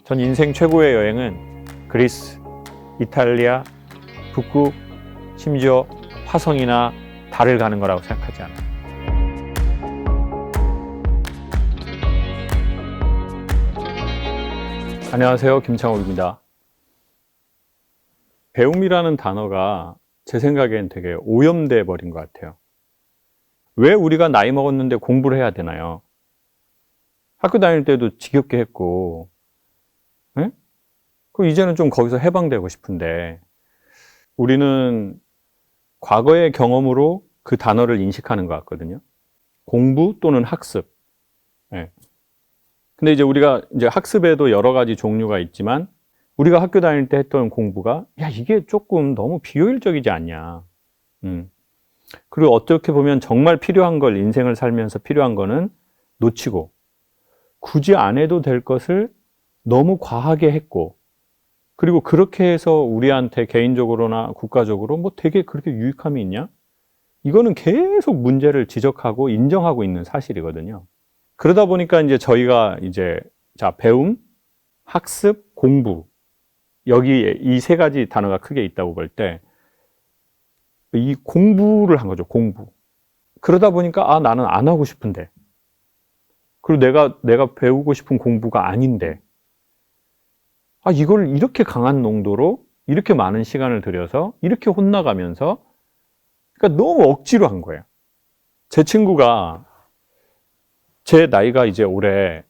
전 인생 최고의 여행은 그리스, 이탈리아, 북극, 심지어 화성이나 달을 가는 거라고 생각하지 않아요. 안녕하세요, 김창욱입니다. 배움이라는 단어가 제 생각엔 되게 오염돼 버린 것 같아요. 왜 우리가 나이 먹었는데 공부를 해야 되나요? 학교 다닐 때도 지겹게 했고, 예? 그럼 이제는 좀 거기서 해방되고 싶은데, 우리는 과거의 경험으로 그 단어를 인식하는 것 같거든요. 공부 또는 학습. 예. 근데 이제 우리가 이제 학습에도 여러 가지 종류가 있지만, 우리가 학교 다닐 때 했던 공부가, 야, 이게 조금 너무 비효율적이지 않냐. 그리고 어떻게 보면 정말 필요한 걸, 인생을 살면서 필요한 거는 놓치고, 굳이 안 해도 될 것을 너무 과하게 했고, 그리고 그렇게 해서 우리한테 개인적으로나 국가적으로 뭐 되게 그렇게 유익함이 있냐? 이거는 계속 문제를 지적하고 인정하고 있는 사실이거든요. 그러다 보니까 이제 저희가 이제 배움, 학습, 공부, 여기에 이 세 가지 단어가 크게 있다고 볼 때, 이 공부를 한 거죠, 공부. 그러다 보니까 나는 안 하고 싶은데, 그리고 내가 배우고 싶은 공부가 아닌데, 이걸 이렇게 강한 농도로 이렇게 많은 시간을 들여서 이렇게 혼나가면서, 그러니까 너무 억지로 한 거예요. 제 친구가, 제 나이가 이제 올해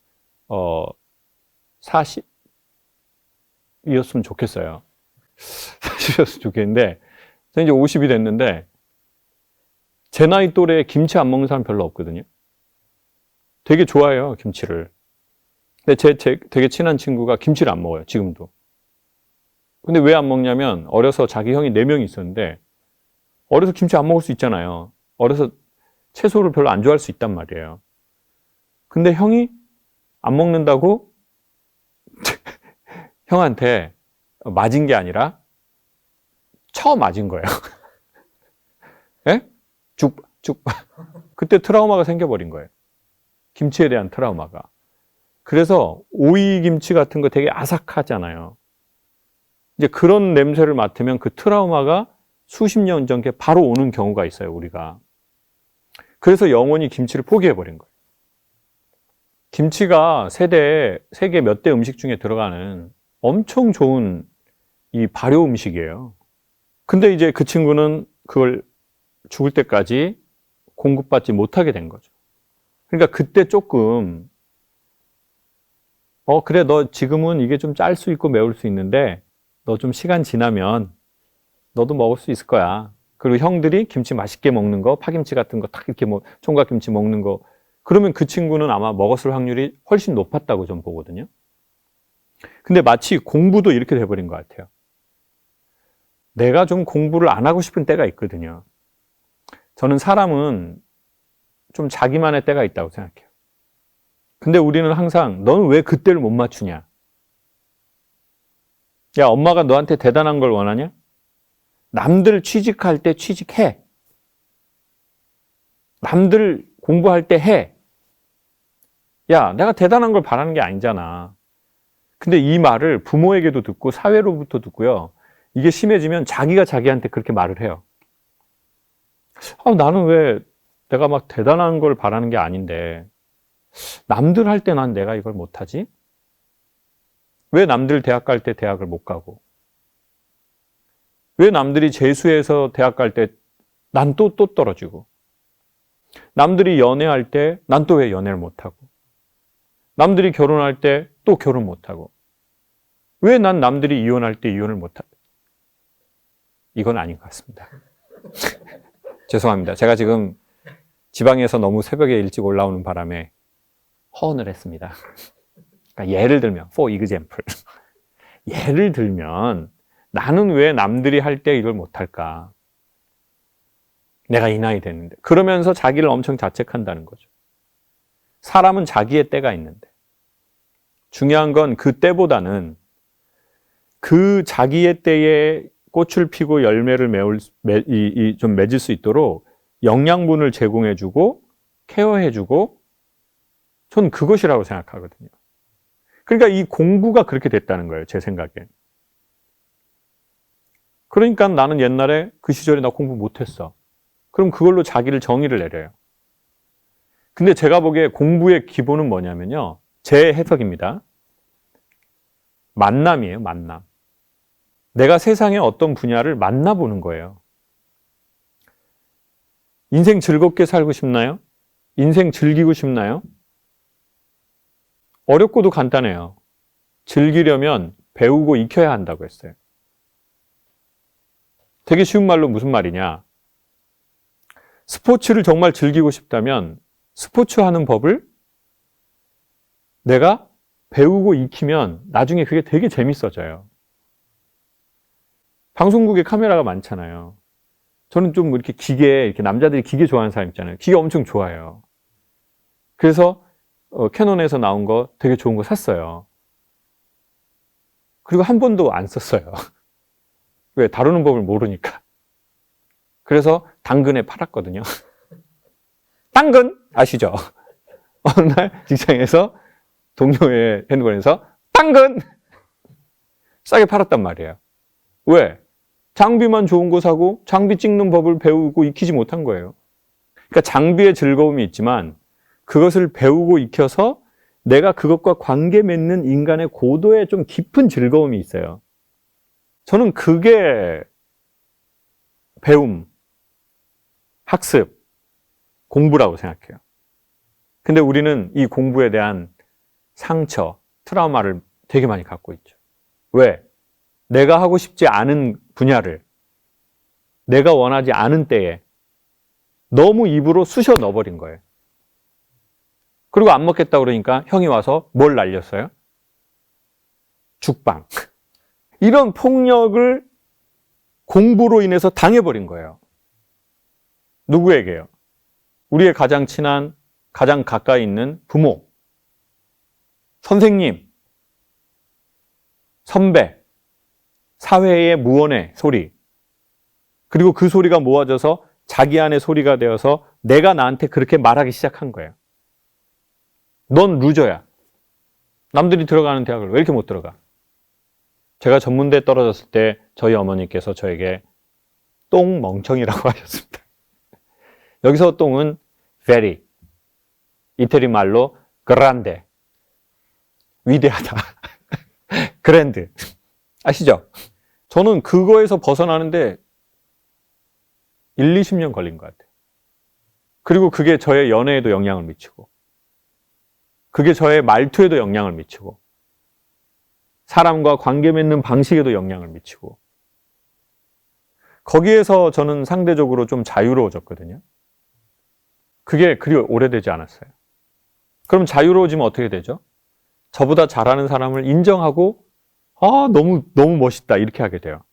40이었으면 좋겠어요. 40이었으면 좋겠는데, 저는 이제 50이 됐는데, 제 나이 또래에 김치 안 먹는 사람 별로 없거든요. 되게 좋아해요, 김치를. 근데 제 되게 친한 친구가 김치를 안 먹어요, 지금도. 근데 왜 안 먹냐면, 어려서 자기 형이 4명이 있었는데, 어려서 김치 안 먹을 수 있잖아요. 어려서 채소를 별로 안 좋아할 수 있단 말이에요. 근데 형이 안 먹는다고 형한테 맞은 게 아니라 맞은 거예요. 예? 그때 트라우마가 생겨버린 거예요. 김치에 대한 트라우마가. 그래서 오이 김치 같은 거 되게 아삭하잖아요. 이제 그런 냄새를 맡으면 그 트라우마가 수십 년 전에 바로 오는 경우가 있어요, 우리가. 그래서 영원히 김치를 포기해버린 거예요. 김치가 세계 몇 대 음식 중에 들어가는 엄청 좋은 이 발효 음식이에요. 근데 이제 그 친구는 그걸 죽을 때까지 공급받지 못하게 된 거죠. 그러니까 그때 조금, 그래, 너 지금은 이게 좀 짤 수 있고 매울 수 있는데, 너 좀 시간 지나면 너도 먹을 수 있을 거야. 그리고 형들이 김치 맛있게 먹는 거, 파김치 같은 거 딱 이렇게 총각김치 먹는 거, 그러면 그 친구는 아마 먹었을 확률이 훨씬 높았다고 좀 보거든요. 근데 마치 공부도 이렇게 돼버린 것 같아요. 내가 좀 공부를 안 하고 싶은 때가 있거든요. 저는 사람은 좀 자기만의 때가 있다고 생각해요. 근데 우리는 항상 너는 왜 그때를 못 맞추냐? 야, 엄마가 너한테 대단한 걸 원하냐? 남들 취직할 때 취직해. 남들 공부할 때 해. 야, 내가 대단한 걸 바라는 게 아니잖아. 근데 이 말을 부모에게도 듣고 사회로부터 듣고요. 이게 심해지면 자기가 자기한테 그렇게 말을 해요. 나는 왜 내가 막 대단한 걸 바라는 게 아닌데 남들 할 때 난 내가 이걸 못하지? 왜 남들 대학 갈 때 대학을 못 가고? 왜 남들이 재수해서 대학 갈 때 난 또 떨어지고? 남들이 연애할 때 난 또 왜 연애를 못하고? 남들이 결혼할 때 또 결혼 못하고? 왜 난 남들이 이혼할 때 이혼을 못하고? 이건 아닌 것 같습니다. 죄송합니다. 제가 지금 지방에서 너무 새벽에 일찍 올라오는 바람에 허언을 했습니다. 그러니까 예를 들면, for example. 예를 들면, 나는 왜 남들이 할 때 이걸 못할까? 내가 이 나이 됐는데. 그러면서 자기를 엄청 자책한다는 거죠. 사람은 자기의 때가 있는데. 중요한 건 그 때보다는 그 자기의 때에 꽃을 피고 열매를 좀 맺을 수 있도록 영양분을 제공해주고 케어해주고 전 그것이라고 생각하거든요. 그러니까 이 공부가 그렇게 됐다는 거예요, 제 생각에. 그러니까 나는 옛날에 그 시절에 나 공부 못했어. 그럼 그걸로 자기를 정의를 내려요. 근데 제가 보기에 공부의 기본은 뭐냐면요. 제 해석입니다. 만남이에요, 만남. 내가 세상의 어떤 분야를 만나보는 거예요. 인생 즐겁게 살고 싶나요? 인생 즐기고 싶나요? 어렵고도 간단해요. 즐기려면 배우고 익혀야 한다고 했어요. 되게 쉬운 말로 무슨 말이냐. 스포츠를 정말 즐기고 싶다면 스포츠 하는 법을 내가 배우고 익히면 나중에 그게 되게 재밌어져요. 방송국에 카메라가 많잖아요. 저는 좀 이렇게 기계, 이렇게 남자들이 기계 좋아하는 사람 있잖아요. 기계 엄청 좋아해요. 그래서 캐논에서 나온 거 되게 좋은 거 샀어요. 그리고 한 번도 안 썼어요. 왜? 다루는 법을 모르니까. 그래서 당근에 팔았거든요. 당근! 아시죠? 어느 날 직장에서 동료의 핸드폰에서 당근! 싸게 팔았단 말이에요. 왜? 장비만 좋은 거 사고 장비 찍는 법을 배우고 익히지 못한 거예요. 그러니까 장비의 즐거움이 있지만 그것을 배우고 익혀서 내가 그것과 관계 맺는 인간의 고도에 좀 깊은 즐거움이 있어요. 저는 그게 배움, 학습, 공부라고 생각해요. 근데 우리는 이 공부에 대한 상처, 트라우마를 되게 많이 갖고 있죠. 왜? 내가 하고 싶지 않은 분야를 내가 원하지 않은 때에 너무 입으로 쑤셔 넣어버린 거예요. 그리고 안 먹겠다 그러니까 형이 와서 뭘 날렸어요? 죽빵. 이런 폭력을 공부로 인해서 당해버린 거예요. 누구에게요? 우리의 가장 친한, 가장 가까이 있는 부모, 선생님, 선배, 사회의 무언의 소리, 그리고 그 소리가 모아져서 자기 안의 소리가 되어서 내가 나한테 그렇게 말하기 시작한 거예요. 넌 루저야. 남들이 들어가는 대학을 왜 이렇게 못 들어가? 제가 전문대에 떨어졌을 때 저희 어머니께서 저에게 똥멍청이라고 하셨습니다. 여기서 똥은 very, 이태리 말로 grande, 위대하다, 그랜드. 아시죠? 저는 그거에서 벗어나는데 1, 20년 걸린 것 같아요. 그리고 그게 저의 연애에도 영향을 미치고 그게 저의 말투에도 영향을 미치고 사람과 관계 맺는 방식에도 영향을 미치고 거기에서 저는 상대적으로 좀 자유로워졌거든요. 그게 그리 오래되지 않았어요. 그럼 자유로워지면 어떻게 되죠? 저보다 잘하는 사람을 인정하고 너무 멋있다 이렇게 하게 돼요.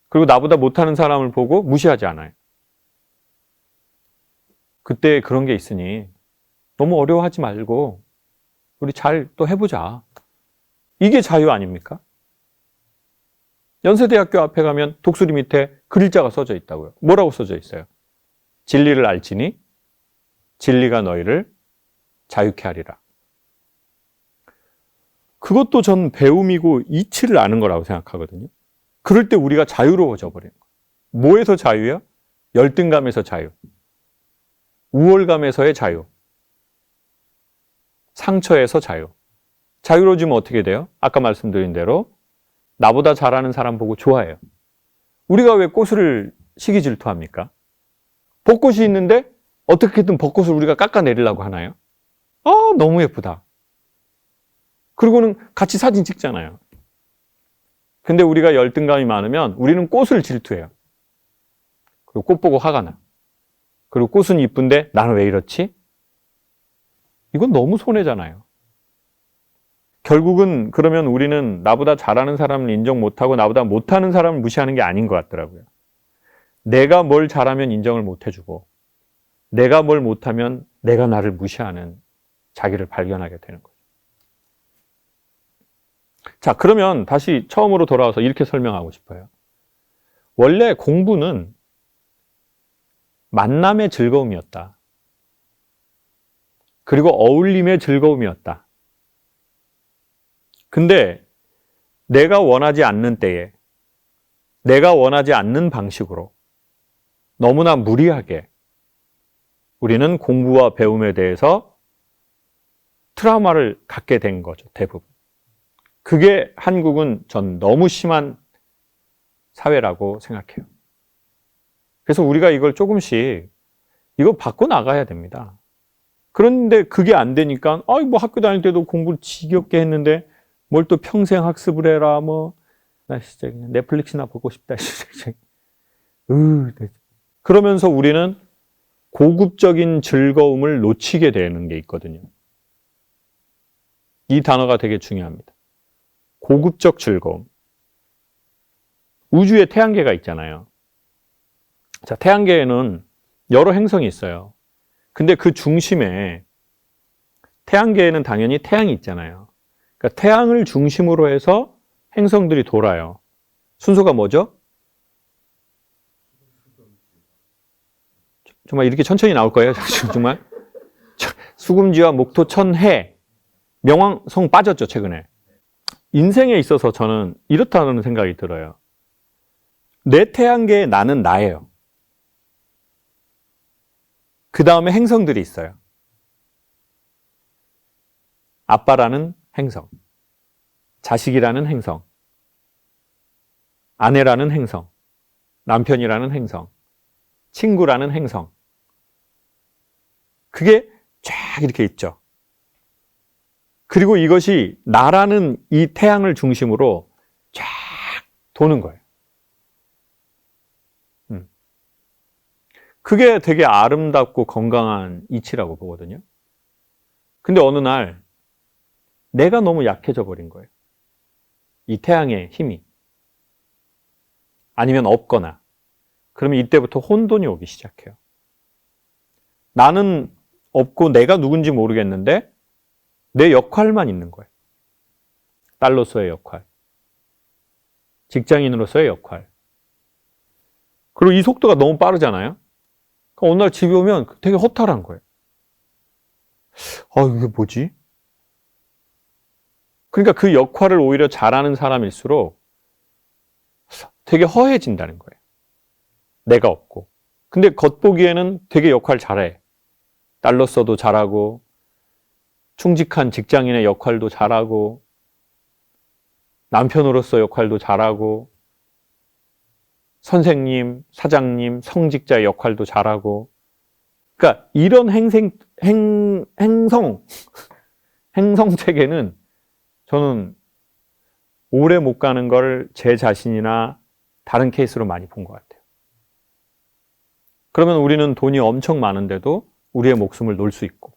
그리고 나보다 못하는 사람을 보고 무시하지 않아요. 그때 그런 게 있으니 너무 어려워하지 말고 우리 잘 또 해보자. 이게 자유 아닙니까? 연세대학교 앞에 가면 독수리 밑에 글자가 써져 있다고요. 뭐라고 써져 있어요? 진리를 알지니 진리가 너희를 자유케 하리라. 그것도 전 배움이고 이치를 아는 거라고 생각하거든요. 그럴 때 우리가 자유로워져 버려요. 뭐에서 자유요? 열등감에서 자유, 우월감에서의 자유, 상처에서 자유. 자유로워지면 어떻게 돼요? 아까 말씀드린 대로 나보다 잘하는 사람 보고 좋아해요. 우리가 왜 꽃을 시기 질투합니까? 벚꽃이 있는데 어떻게든 벚꽃을 우리가 깎아내리려고 하나요? 너무 예쁘다. 그리고는 같이 사진 찍잖아요. 근데 우리가 열등감이 많으면 우리는 꽃을 질투해요. 그리고 꽃 보고 화가 나. 그리고 꽃은 이쁜데 나는 왜 이렇지? 이건 너무 손해잖아요. 결국은 그러면 우리는 나보다 잘하는 사람을 인정 못하고 나보다 못하는 사람을 무시하는 게 아닌 것 같더라고요. 내가 뭘 잘하면 인정을 못 해주고 내가 뭘 못하면 내가 나를 무시하는 자기를 발견하게 되는 거죠. 자, 그러면 다시 처음으로 돌아와서 이렇게 설명하고 싶어요. 원래 공부는 만남의 즐거움이었다. 그리고 어울림의 즐거움이었다. 근데 내가 원하지 않는 때에, 내가 원하지 않는 방식으로 너무나 무리하게 우리는 공부와 배움에 대해서 트라우마를 갖게 된 거죠, 대부분. 그게 한국은 전 너무 심한 사회라고 생각해요. 그래서 우리가 이걸 조금씩 이거 바꿔 나가야 됩니다. 그런데 그게 안 되니까 뭐 학교 다닐 때도 공부를 지겹게 했는데 뭘 또 평생 학습을 해라, 나 진짜 그냥 넷플릭스나 보고 싶다. 그러면서 우리는 고급적인 즐거움을 놓치게 되는 게 있거든요. 이 단어가 되게 중요합니다. 고급적 즐거움. 우주에 태양계가 있잖아요. 자, 태양계에는 여러 행성이 있어요. 근데 그 중심에 태양계에는 당연히 태양이 있잖아요. 그러니까 태양을 중심으로 해서 행성들이 돌아요. 순서가 뭐죠? 정말 이렇게 천천히 나올 거예요. 정말. 수금지와 목토, 천, 해. 명왕성 빠졌죠, 최근에. 인생에 있어서 저는 이렇다는 생각이 들어요. 내 태양계에 나는 나예요. 그 다음에 행성들이 있어요. 아빠라는 행성, 자식이라는 행성, 아내라는 행성, 남편이라는 행성, 친구라는 행성. 그게 쫙 이렇게 있죠. 그리고 이것이 나라는 이 태양을 중심으로 쫙 도는 거예요. 그게 되게 아름답고 건강한 이치라고 보거든요. 근데 어느 날 내가 너무 약해져 버린 거예요. 이 태양의 힘이. 아니면 없거나. 그러면 이때부터 혼돈이 오기 시작해요. 나는 없고 내가 누군지 모르겠는데 내 역할만 있는 거예요. 딸로서의 역할. 직장인으로서의 역할. 그리고 이 속도가 너무 빠르잖아요. 어느 날 집에 오면 되게 허탈한 거예요. 이게 뭐지? 그러니까 그 역할을 오히려 잘하는 사람일수록 되게 허해진다는 거예요. 내가 없고. 근데 겉보기에는 되게 역할 잘해. 딸로서도 잘하고, 충직한 직장인의 역할도 잘하고, 남편으로서 역할도 잘하고, 선생님, 사장님, 성직자의 역할도 잘하고. 그러니까 이런 행성 체계는 저는 오래 못 가는 걸 제 자신이나 다른 케이스로 많이 본 것 같아요. 그러면 우리는 돈이 엄청 많은데도 우리의 목숨을 놓을 수 있고,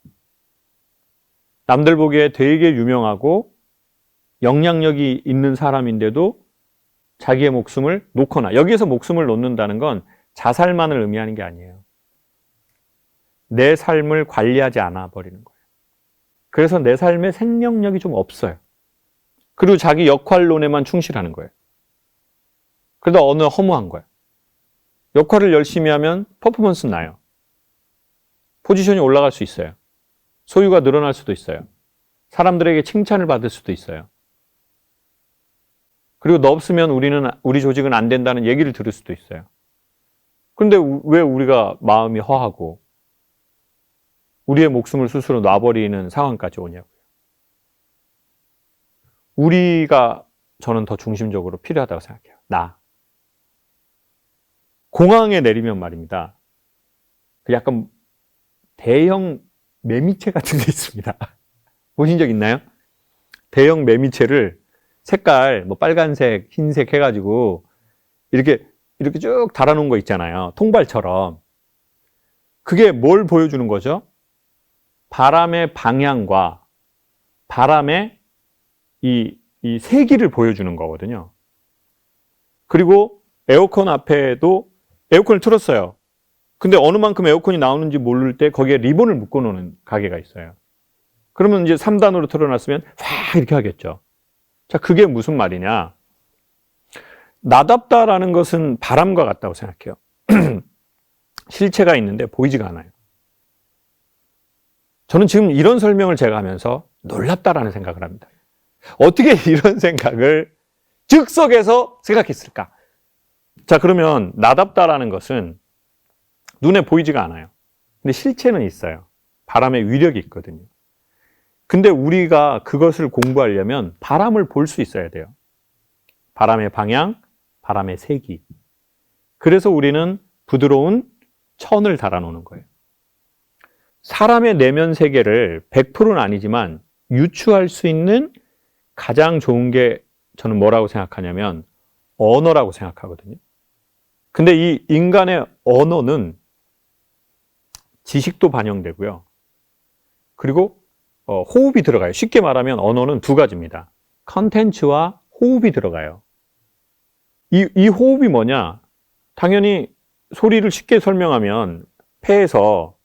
남들 보기에 되게 유명하고 영향력이 있는 사람인데도 자기의 목숨을 놓거나, 여기에서 목숨을 놓는다는 건 자살만을 의미하는 게 아니에요. 내 삶을 관리하지 않아 버리는 거예요. 그래서 내 삶에 생명력이 좀 없어요. 그리고 자기 역할론에만 충실하는 거예요. 그러다 어느 허무한 거예요. 역할을 열심히 하면 퍼포먼스는 나요. 포지션이 올라갈 수 있어요. 소유가 늘어날 수도 있어요. 사람들에게 칭찬을 받을 수도 있어요. 그리고 너 없으면 우리 조직은 안 된다는 얘기를 들을 수도 있어요. 그런데 왜 우리가 마음이 허하고 우리의 목숨을 스스로 놔버리는 상황까지 오냐고요. 우리가 저는 더 중심적으로 필요하다고 생각해요. 나. 공항에 내리면 말입니다. 약간 대형 매미채 같은 게 있습니다. 보신 적 있나요? 대형 매미채를 색깔 빨간색, 흰색 해가지고 이렇게 쭉 달아놓은 거 있잖아요. 통발처럼. 그게 뭘 보여주는 거죠? 바람의 방향과 바람의 이 세기를 보여주는 거거든요. 그리고 에어컨 앞에도 에어컨을 틀었어요. 근데 어느 만큼 에어컨이 나오는지 모를 때 거기에 리본을 묶어 놓는 가게가 있어요. 그러면 이제 3단으로 틀어놨으면 확 이렇게 하겠죠. 자, 그게 무슨 말이냐? 나답다라는 것은 바람과 같다고 생각해요. 실체가 있는데 보이지가 않아요. 저는 지금 이런 설명을 제가 하면서 놀랍다라는 생각을 합니다. 어떻게 이런 생각을 즉석에서 생각했을까? 자, 그러면 나답다라는 것은 눈에 보이지가 않아요. 근데 실체는 있어요. 바람의 위력이 있거든요. 근데 우리가 그것을 공부하려면 바람을 볼 수 있어야 돼요. 바람의 방향, 바람의 세기. 그래서 우리는 부드러운 천을 달아놓는 거예요. 사람의 내면 세계를 100%는 아니지만 유추할 수 있는 가장 좋은 게 저는 뭐라고 생각하냐면 언어라고 생각하거든요. 근데 이 인간의 언어는 지식도 반영되고요. 그리고 호흡이 들어가요. 쉽게 말하면 언어는 두 가지입니다. 컨텐츠와 호흡이 들어가요. 이 호흡이 뭐냐? 당연히 소리를 쉽게 설명하면 폐에서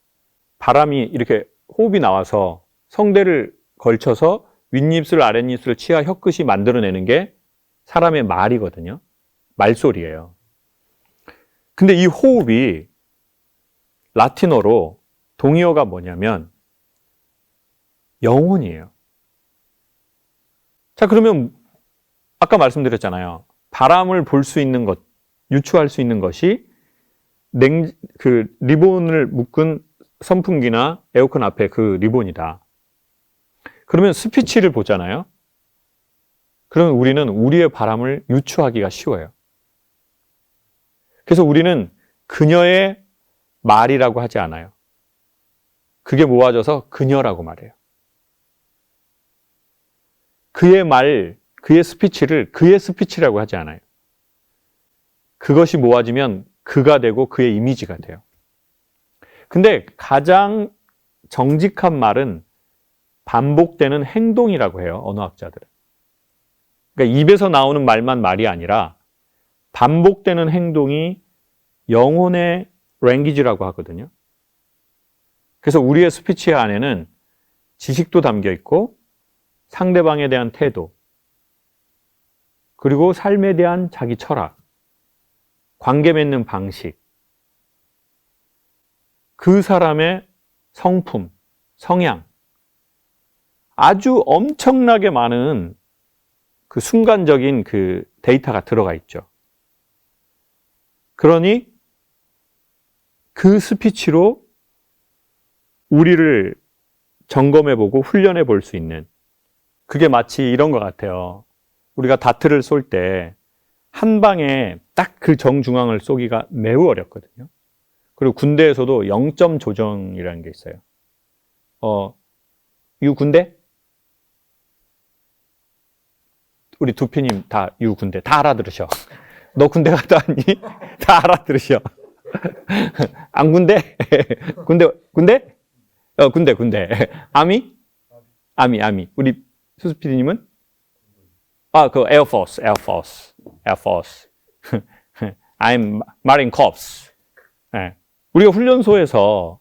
바람이 이렇게 호흡이 나와서 성대를 걸쳐서 윗입술, 아랫입술, 치아, 혀끝이 만들어내는 게 사람의 말이거든요. 말소리예요. 근데 이 호흡이 라틴어로 동의어가 뭐냐면 영혼이에요. 자, 그러면 아까 말씀드렸잖아요. 바람을 볼 수 있는 것, 유추할 수 있는 것이 리본을 묶은 선풍기나 에어컨 앞에 그 리본이다. 그러면 스피치를 보잖아요. 그러면 우리는 우리의 바람을 유추하기가 쉬워요. 그래서 우리는 그녀의 말이라고 하지 않아요. 그게 모아져서 그녀라고 말해요. 그의 말, 그의 스피치를 그의 스피치라고 하지 않아요. 그것이 모아지면 그가 되고 그의 이미지가 돼요. 근데 가장 정직한 말은 반복되는 행동이라고 해요, 언어학자들은. 그러니까 입에서 나오는 말만 말이 아니라 반복되는 행동이 영혼의 랭귀지라고 하거든요. 그래서 우리의 스피치 안에는 지식도 담겨 있고 상대방에 대한 태도, 그리고 삶에 대한 자기 철학, 관계 맺는 방식, 그 사람의 성품, 성향, 아주 엄청나게 많은 그 순간적인 그 데이터가 들어가 있죠. 그러니 그 스피치로 우리를 점검해보고 훈련해볼 수 있는, 그게 마치 이런 것 같아요. 우리가 다트를 쏠 때 한 방에 딱 그 정중앙을 쏘기가 매우 어렵거든요. 그리고 군대에서도 0점 조정이라는 게 있어요. 유 군대? 우리 두피님 다 유 군대 다 알아들으셔. 너 군대 갔다 왔니? 다 알아들으셔. 안 군대? 군대? 군대. 아미? 아미. 우리 수수 PD님은? 그 에어포스. I'm Marine Corps. 네. 우리가 훈련소에서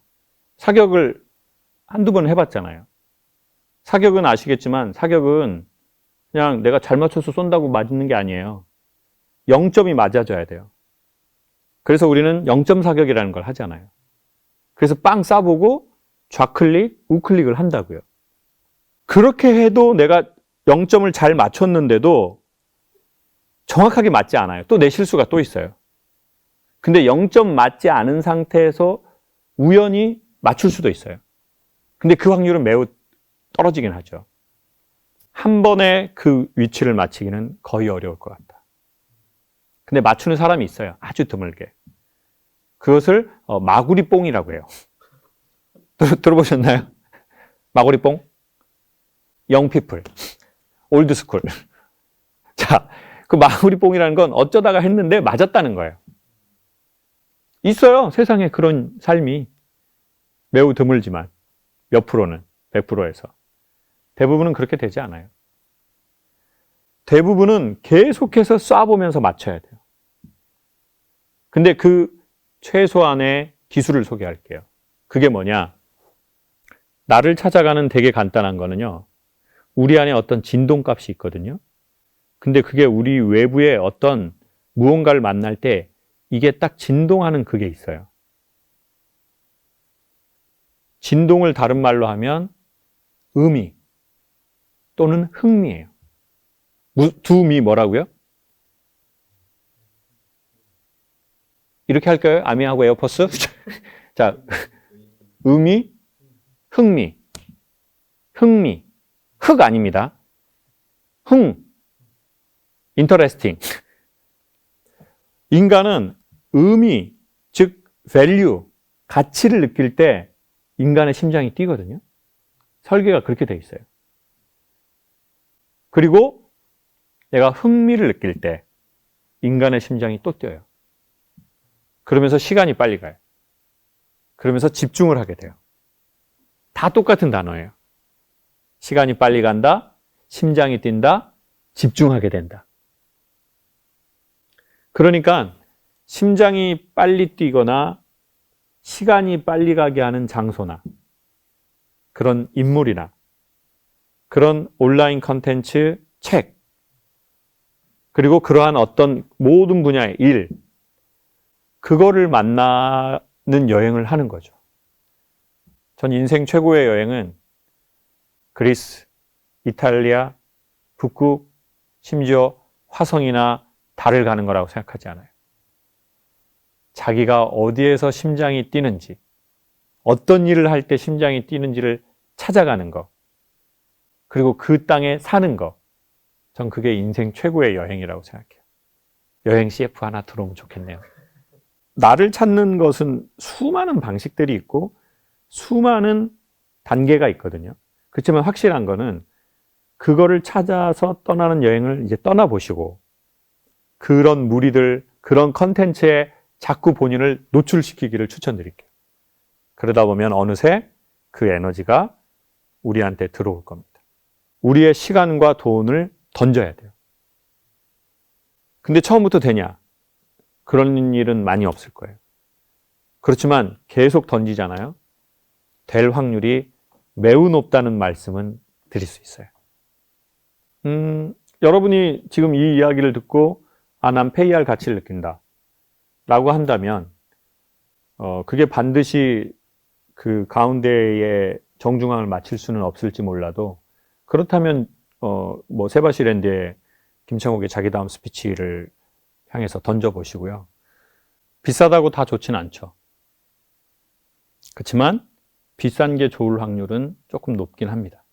사격을 한두 번 해봤잖아요. 사격은 아시겠지만 사격은 그냥 내가 잘 맞춰서 쏜다고 맞는 게 아니에요. 0점이 맞아줘야 돼요. 그래서 우리는 0점 사격이라는 걸 하잖아요. 그래서 빵 쏴보고 좌클릭, 우클릭을 한다고요. 그렇게 해도 내가 0점을 잘 맞췄는데도 정확하게 맞지 않아요. 또 내 실수가 또 있어요. 근데 0점 맞지 않은 상태에서 우연히 맞출 수도 있어요. 근데 그 확률은 매우 떨어지긴 하죠. 한 번에 그 위치를 맞히기는 거의 어려울 것 같다. 근데 맞추는 사람이 있어요. 아주 드물게. 그것을 마구리뽕이라고 해요. 들어보셨나요? 마구리뽕? 영피플, 올드스쿨. 자, 그 마구리뽕이라는 건 어쩌다가 했는데 맞았다는 거예요. 있어요. 세상에 그런 삶이. 매우 드물지만 몇 프로는, 100%에서. 대부분은 그렇게 되지 않아요. 대부분은 계속해서 쏴보면서 맞춰야 돼요. 근데 그 최소한의 기술을 소개할게요. 그게 뭐냐? 나를 찾아가는 되게 간단한 거는요. 우리 안에 어떤 진동값이 있거든요. 근데 그게 우리 외부의 어떤 무언가를 만날 때 이게 딱 진동하는 그게 있어요. 진동을 다른 말로 하면 의미 또는 흥미예요. 두미 뭐라고요? 이렇게 할까요? 아미하고 에어포스? 자, 의미, 흥미, 흥미, 흑 아닙니다. interesting. 인간은 의미, 즉 value, 가치를 느낄 때 인간의 심장이 뛰거든요. 설계가 그렇게 돼 있어요. 그리고 내가 흥미를 느낄 때 인간의 심장이 또 뛰어요. 그러면서 시간이 빨리 가요. 그러면서 집중을 하게 돼요. 다 똑같은 단어예요. 시간이 빨리 간다, 심장이 뛴다, 집중하게 된다. 그러니까 심장이 빨리 뛰거나 시간이 빨리 가게 하는 장소나 그런 인물이나 그런 온라인 컨텐츠, 책, 그리고 그러한 어떤 모든 분야의 일, 그거를 만나는 여행을 하는 거죠. 전 인생 최고의 여행은 그리스, 이탈리아, 북극, 심지어 화성이나 달을 가는 거라고 생각하지 않아요. 자기가 어디에서 심장이 뛰는지, 어떤 일을 할 때 심장이 뛰는지를 찾아가는 거, 그리고 그 땅에 사는 거, 전 그게 인생 최고의 여행이라고 생각해요. 여행 CF 하나 들어오면 좋겠네요. 나를 찾는 것은 수많은 방식들이 있고 수많은 단계가 있거든요. 그렇지만 확실한 거는 그거를 찾아서 떠나는 여행을 이제 떠나보시고 그런 무리들, 그런 컨텐츠에 자꾸 본인을 노출시키기를 추천드릴게요. 그러다 보면 어느새 그 에너지가 우리한테 들어올 겁니다. 우리의 시간과 돈을 던져야 돼요. 근데 처음부터 되냐? 그런 일은 많이 없을 거예요. 그렇지만 계속 던지잖아요. 될 확률이 매우 높다는 말씀은 드릴 수 있어요. 여러분이 지금 이 이야기를 듣고 난 페이할 가치를 느낀다 라고 한다면 그게 반드시 그 가운데에 정중앙을 맞출 수는 없을지 몰라도 그렇다면 뭐 세바시랜드의 김창옥의 자기 다음 스피치를 향해서 던져보시고요. 비싸다고 다 좋진 않죠. 그렇지만 비싼 게 좋을 확률은 조금 높긴 합니다.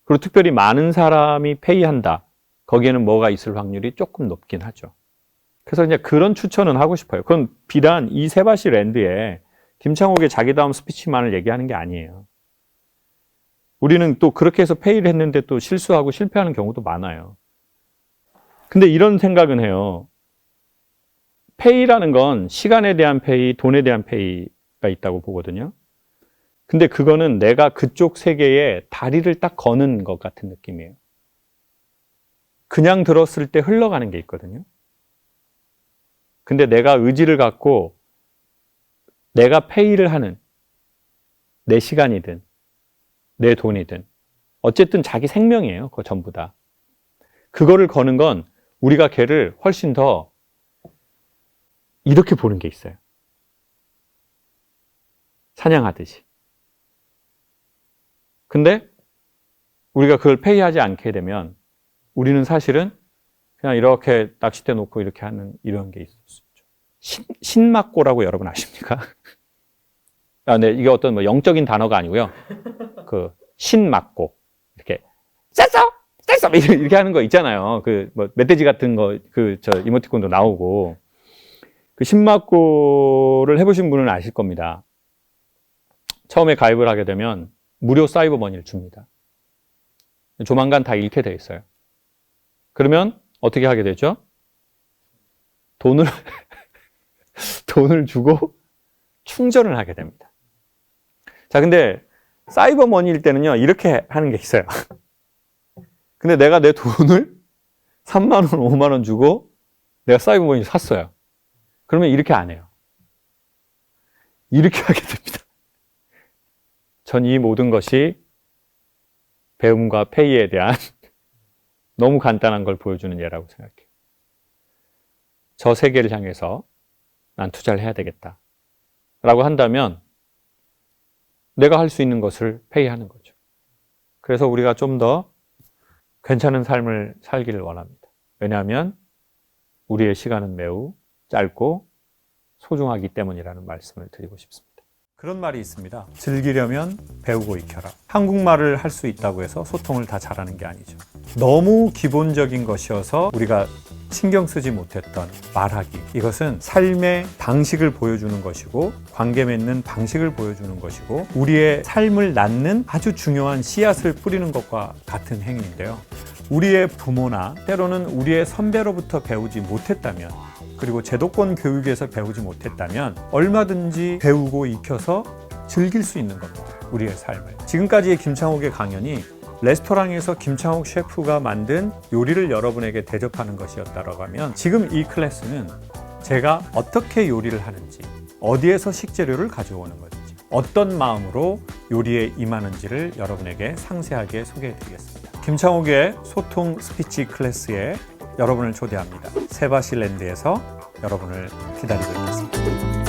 그리고 특별히 많은 사람이 페이한다. 거기에는 뭐가 있을 확률이 조금 높긴 하죠. 그래서 그냥 그런 추천은 하고 싶어요. 그건 비단 이 세바시랜드에 김창옥의 자기 다음 스피치만을 얘기하는 게 아니에요. 우리는 또 그렇게 해서 페이를 했는데 또 실수하고 실패하는 경우도 많아요. 근데 이런 생각은 해요. 페이라는 건 시간에 대한 페이, 돈에 대한 페이가 있다고 보거든요. 근데 그거는 내가 그쪽 세계에 다리를 딱 거는 것 같은 느낌이에요. 그냥 들었을 때 흘러가는 게 있거든요. 근데 내가 의지를 갖고 내가 페이를 하는 내 시간이든 내 돈이든 어쨌든 자기 생명이에요. 그거 전부 다. 그거를 거는 건 우리가 걔를 훨씬 더 이렇게 보는 게 있어요. 사냥하듯이. 근데 우리가 그걸 페이하지 않게 되면 우리는 사실은 그냥 이렇게 낚싯대 놓고 이렇게 하는 이런 게 있을 수 있죠. 신막고라고 여러분 아십니까? 네, 이게 어떤 뭐 영적인 단어가 아니고요. 그 신막고 이렇게 짜서 이렇게 하는 거 있잖아요. 그 뭐 멧돼지 같은 거 그 저 이모티콘도 나오고 그 신막고를 해보신 분은 아실 겁니다. 처음에 가입을 하게 되면 무료 사이버 머니를 줍니다. 조만간 다 잃게 돼 있어요. 그러면 어떻게 하게 되죠? 돈을 주고 충전을 하게 됩니다. 자, 근데 사이버 머니일 때는요, 이렇게 하는 게 있어요. 근데 내가 내 돈을 3만 원, 5만 원 주고 내가 사이버 머니를 샀어요. 그러면 이렇게 안 해요. 이렇게 하게 됩니다. 전 이 모든 것이 배움과 페이에 대한 너무 간단한 걸 보여주는 예라고 생각해요. 저 세계를 향해서 난 투자를 해야 되겠다 라고 한다면 내가 할 수 있는 것을 페이하는 거죠. 그래서 우리가 좀 더 괜찮은 삶을 살기를 원합니다. 왜냐하면 우리의 시간은 매우 짧고 소중하기 때문이라는 말씀을 드리고 싶습니다. 그런 말이 있습니다. 즐기려면 배우고 익혀라. 한국말을 할 수 있다고 해서 소통을 다 잘하는 게 아니죠. 너무 기본적인 것이어서 우리가 신경 쓰지 못했던 말하기. 이것은 삶의 방식을 보여주는 것이고 관계 맺는 방식을 보여주는 것이고 우리의 삶을 낳는 아주 중요한 씨앗을 뿌리는 것과 같은 행위인데요. 우리의 부모나 때로는 우리의 선배로부터 배우지 못했다면 그리고 제도권 교육에서 배우지 못했다면 얼마든지 배우고 익혀서 즐길 수 있는 겁니다. 우리의 삶을. 지금까지의 김창옥의 강연이 레스토랑에서 김창옥 셰프가 만든 요리를 여러분에게 대접하는 것이었다고 하면 지금 이 클래스는 제가 어떻게 요리를 하는지, 어디에서 식재료를 가져오는 건지, 어떤 마음으로 요리에 임하는지를 여러분에게 상세하게 소개해 드리겠습니다. 김창옥의 소통 스피치 클래스에 여러분을 초대합니다. 세바시랜드에서 여러분을 기다리고 있겠습니다.